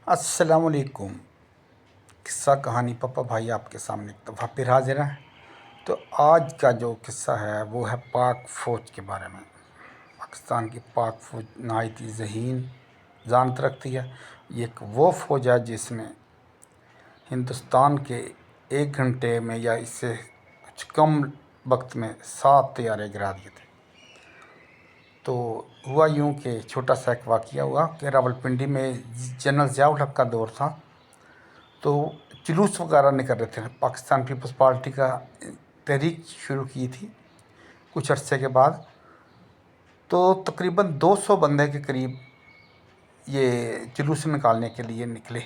السلام علیکم۔ قصہ کہانی پپا بھائی آپ کے سامنے ایک دفعہ پھر حاضر ہیں۔ تو آج کا جو قصہ ہے وہ ہے پاک فوج کے بارے میں۔ پاکستان کی پاک فوج نہایت ہی ذہین ذہانت رکھتی ہے۔ یہ ایک وہ فوج ہے جس نے ہندوستان کے 1 گھنٹے میں یا اس سے کچھ کم وقت میں 7 طیارے گرا دیے تھے۔ تو ہوا یوں کہ چھوٹا سا ایک واقعہ ہوا کہ راولپنڈی میں جنرل ضیاء الحق کا دور تھا، تو جلوس وغیرہ نکل رہے تھے۔ پاکستان پیپلز پارٹی کا تحریک شروع کی تھی کچھ عرصے کے بعد، تو تقریباً 200 بندے کے قریب یہ جلوس نکالنے کے لیے نکلے۔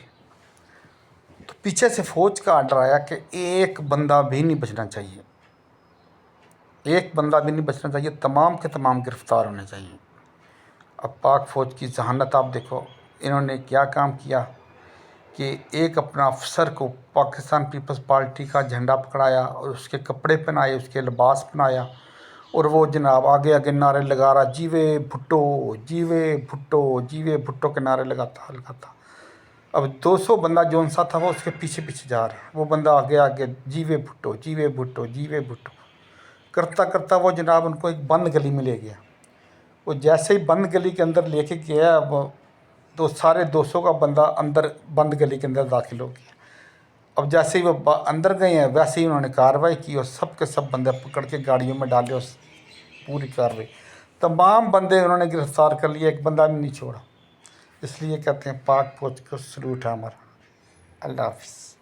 تو پیچھے سے فوج کا آرڈر آیا کہ ایک بندہ بھی نہیں بچنا چاہیے، ایک بندہ بھی نہیں بچنا چاہیے، تمام کے تمام گرفتار ہونے چاہیے۔ اب پاک فوج کی ذہانت آپ دیکھو، انہوں نے کیا کام کیا کہ ایک اپنا افسر کو پاکستان پیپلز پارٹی کا جھنڈا پکڑایا اور اس کے کپڑے پہنائے، اس کے لباس پہنایا، اور وہ جناب آگے آگے نعرے لگا رہا، جیوے بھٹو، جیوے بھٹو، جیوے بھٹو کے نعرے لگاتا۔ اب 200 بندہ جون سا تھا وہ اس کے پیچھے پیچھے جا رہا، وہ بندہ آگے آگے جیوے بھٹو، جیوے بھٹو، جیوے بھٹو کرتا کرتا وہ جناب ان کو ایک بند گلی میں لے گیا۔ وہ جیسے ہی بند گلی کے اندر لے کے گیا، وہ تو سارے 200 کا بندہ اندر بند گلی کے اندر داخل ہو گیا۔ اب جیسے ہی وہ اندر گئے ہیں ویسے ہی انہوں نے کارروائی کی اور سب کے سب بندے پکڑ کے گاڑیوں میں ڈالے، اور پوری کارروائی تمام بندے انہوں نے گرفتار کر لیے، ایک بندہ بھی نہیں چھوڑا۔ اس لیے کہتے ہیں پاک فوج کو سلوٹ ہے ہمارا۔ اللہ حافظ۔